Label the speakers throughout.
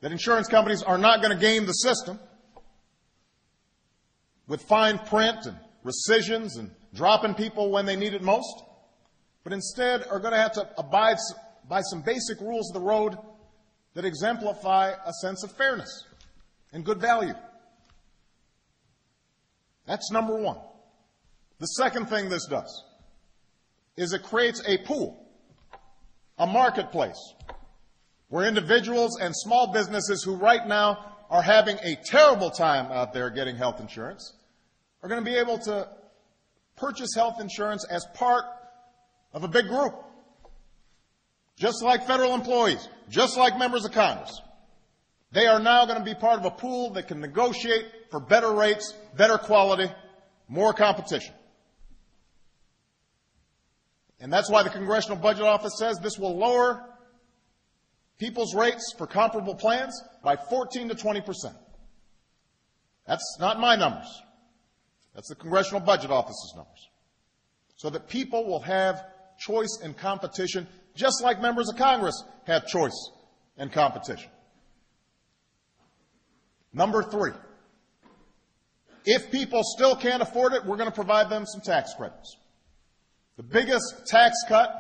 Speaker 1: that insurance companies are not going to game the system with fine print and rescissions and dropping people when they need it most, but instead are going to have to abide by some basic rules of the road that exemplify a sense of fairness and good value. That's number one. The second thing this does is it creates a pool, a marketplace, where individuals and small businesses who right now are having a terrible time out there getting health insurance are going to be able to purchase health insurance as part of a big group, just like federal employees, just like members of Congress. They are now going to be part of a pool that can negotiate for better rates, better quality, more competition. And that's why the Congressional Budget Office says this will lower people's rates for comparable plans by 14 to 20%. That's not my numbers. That's the Congressional Budget Office's numbers. So that people will have choice and competition, just like members of Congress have choice and competition. Number three, if people still can't afford it, we're going to provide them some tax credits. The biggest tax cut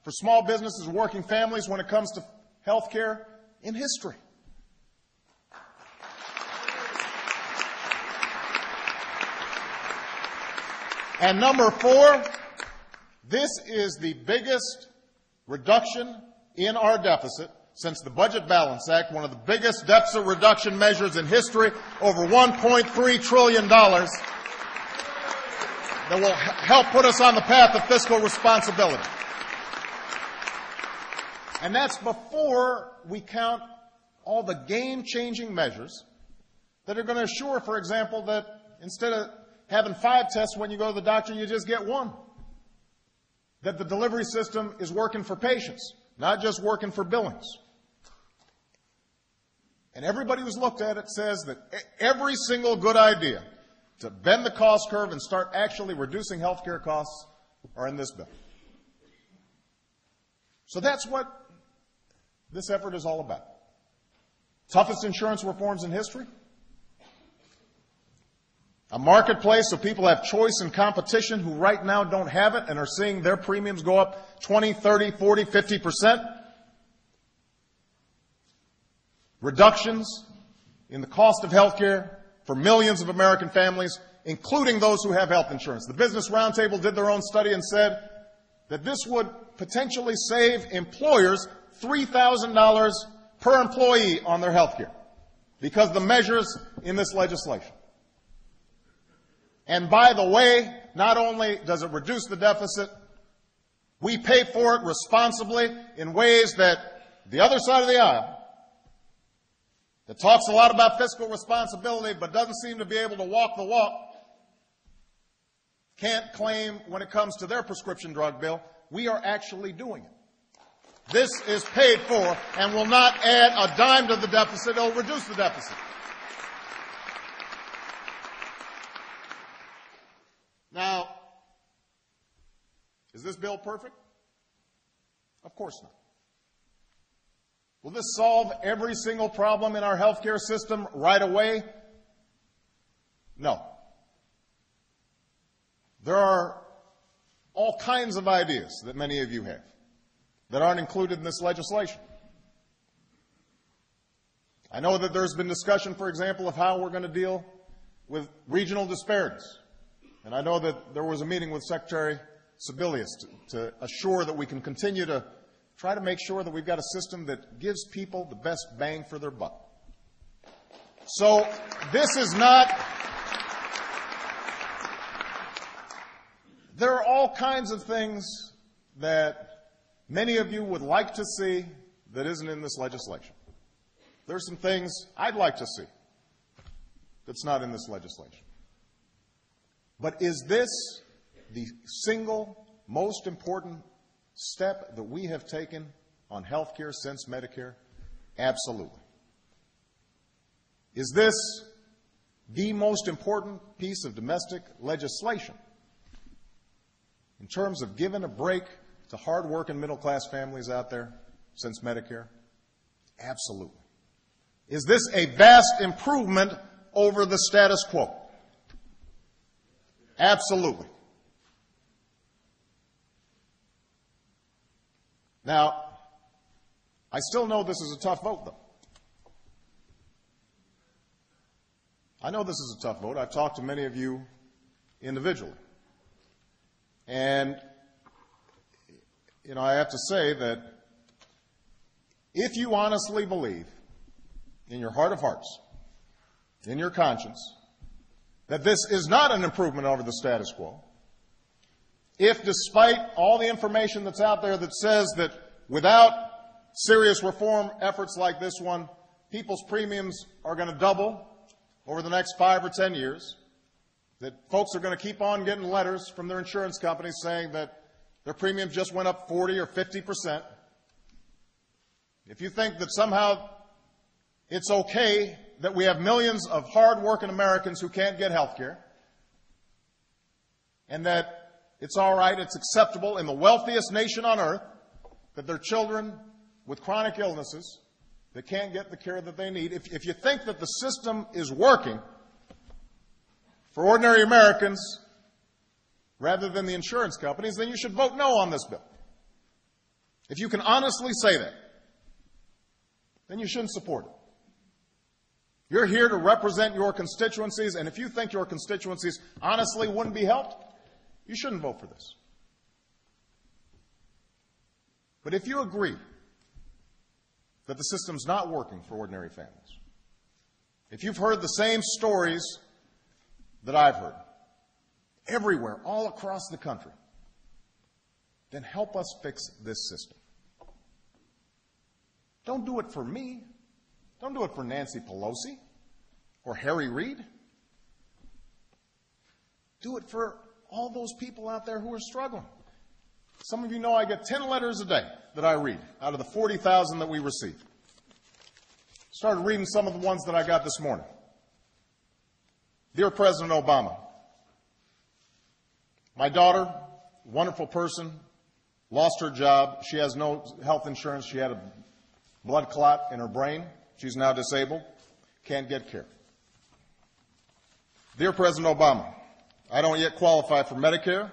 Speaker 1: for small businesses and working families when it comes to health care in history. And number four, this is the biggest reduction in our deficit since the Budget Balance Act, one of the biggest deficit reduction measures in history, over $1.3 trillion, that will help put us on the path of fiscal responsibility. And that's before we count all the game-changing measures that are going to assure, for example, that instead of having 5 tests when you go to the doctor, you just get 1. That the delivery system is working for patients, not just working for billings. And everybody who's looked at it says that every single good idea to bend the cost curve and start actually reducing health care costs are in this bill. So that's what this effort is all about. Toughest insurance reforms in history. A marketplace so people have choice and competition who right now don't have it and are seeing their premiums go up 20, 30, 40, 50%. Reductions in the cost of health care for millions of American families, including those who have health insurance. The Business Roundtable did their own study and said that this would potentially save employers $3,000 per employee on their health care because of the measures in this legislation. And by the way, not only does it reduce the deficit, we pay for it responsibly in ways that the other side of the aisle, that talks a lot about fiscal responsibility but doesn't seem to be able to walk the walk, can't claim when it comes to their prescription drug bill. We are actually doing it. This is paid for and will not add a dime to the deficit. It will reduce the deficit. Now, is this bill perfect? Of course not. Will this solve every single problem in our healthcare system right away? No. There are all kinds of ideas that many of you have that aren't included in this legislation. I know that there's been discussion, for example, of how we're going to deal with regional disparities. And I know that there was a meeting with Secretary Sebelius to assure that we can continue to try to make sure that we've got a system that gives people the best bang for their buck. So this is not... There are all kinds of things that many of you would like to see that isn't in this legislation. There's some things I'd like to see that's not in this legislation. But is this the single most important step that we have taken on health care since Medicare? Absolutely. Is this the most important piece of domestic legislation in terms of giving a break to hard-working middle-class families out there since Medicare? Absolutely. Is this a vast improvement over the status quo? Absolutely. Now, I still know this is a tough vote, though. I know this is a tough vote. I've talked to many of you individually. And, I have to say that if you honestly believe in your heart of hearts, in your conscience, that this is not an improvement over the status quo, if despite all the information that's out there that says that without serious reform efforts like this one, people's premiums are going to double over the next 5 or 10 years, that folks are going to keep on getting letters from their insurance companies saying that their premiums just went up 40 or 50%. If you think that somehow it's okay that we have millions of hard-working Americans who can't get health care, and that it's all right, it's acceptable in the wealthiest nation on earth that their children with chronic illnesses that can't get the care that they need, if you think that the system is working for ordinary Americans rather than the insurance companies, then you should vote no on this bill. If you can honestly say that, then you shouldn't support it. You're here to represent your constituencies, and if you think your constituencies honestly wouldn't be helped, you shouldn't vote for this. But if you agree that the system's not working for ordinary families, if you've heard the same stories that I've heard, everywhere, all across the country, then help us fix this system. Don't do it for me. Don't do it for Nancy Pelosi or Harry Reid. Do it for all those people out there who are struggling. Some of you know I get 10 letters a day that I read out of the 40,000 that we receive. Started reading some of the ones that I got this morning. Dear President Obama, my daughter, wonderful person, lost her job. She has no health insurance. She had a blood clot in her brain. She's now disabled. Can't get care. Dear President Obama, I don't yet qualify for Medicare.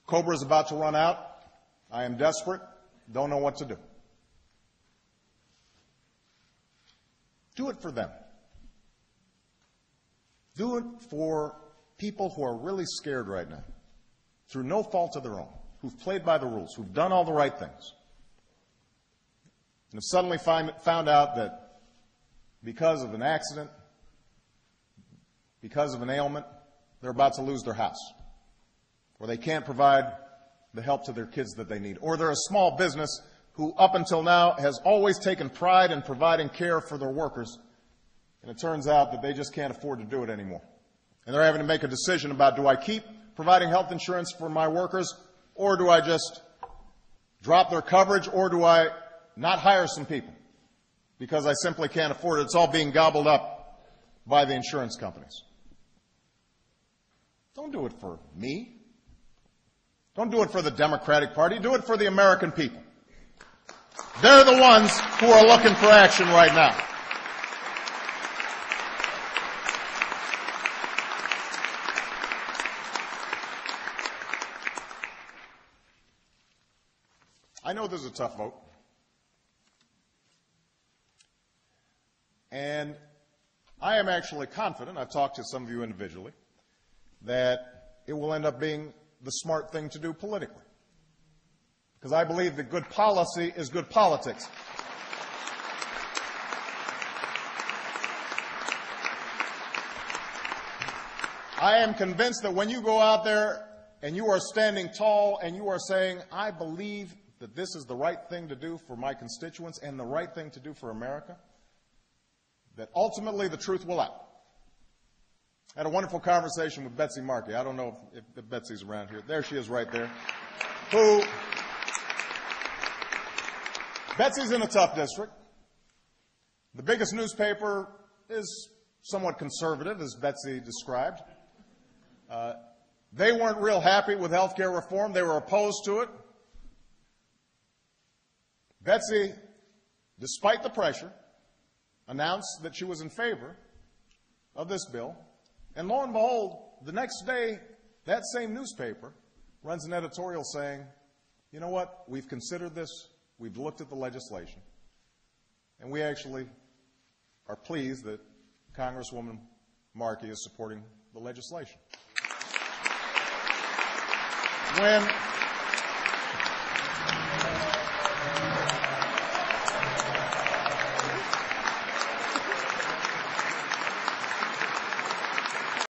Speaker 1: COBRA is about to run out. I am desperate. Don't know what to do. Do it for them. Do it for people who are really scared right now, through no fault of their own, who've played by the rules, who've done all the right things, and have suddenly found out that because of an accident, because of an ailment, they're about to lose their house, or they can't provide the help to their kids that they need, or they're a small business who up until now has always taken pride in providing care for their workers, and it turns out that they just can't afford to do it anymore. And they're having to make a decision about, do I keep providing health insurance for my workers, or do I just drop their coverage, or do I not hire some people because I simply can't afford it? It's all being gobbled up by the insurance companies. Don't do it for me. Don't do it for the Democratic Party. Do it for the American people. They're the ones who are looking for action right now. I know this is a tough vote. And I am actually confident, I've talked to some of you individually, that it will end up being the smart thing to do politically. Because I believe that good policy is good politics. I am convinced that when you go out there and you are standing tall and you are saying, I believe that this is the right thing to do for my constituents and the right thing to do for America, that ultimately the truth will out. I had a wonderful conversation with Betsy Markey. I don't know if Betsy's around here. There she is right there. Betsy's in a tough district. The biggest newspaper is somewhat conservative, as Betsy described. They weren't real happy with health care reform. They were opposed to it. Betsy, despite the pressure, announced that she was in favor of this bill, and lo and behold, the next day, that same newspaper runs an editorial saying, you know what, we've considered this, we've looked at the legislation, and we actually are pleased that Congresswoman Markey is supporting the legislation. When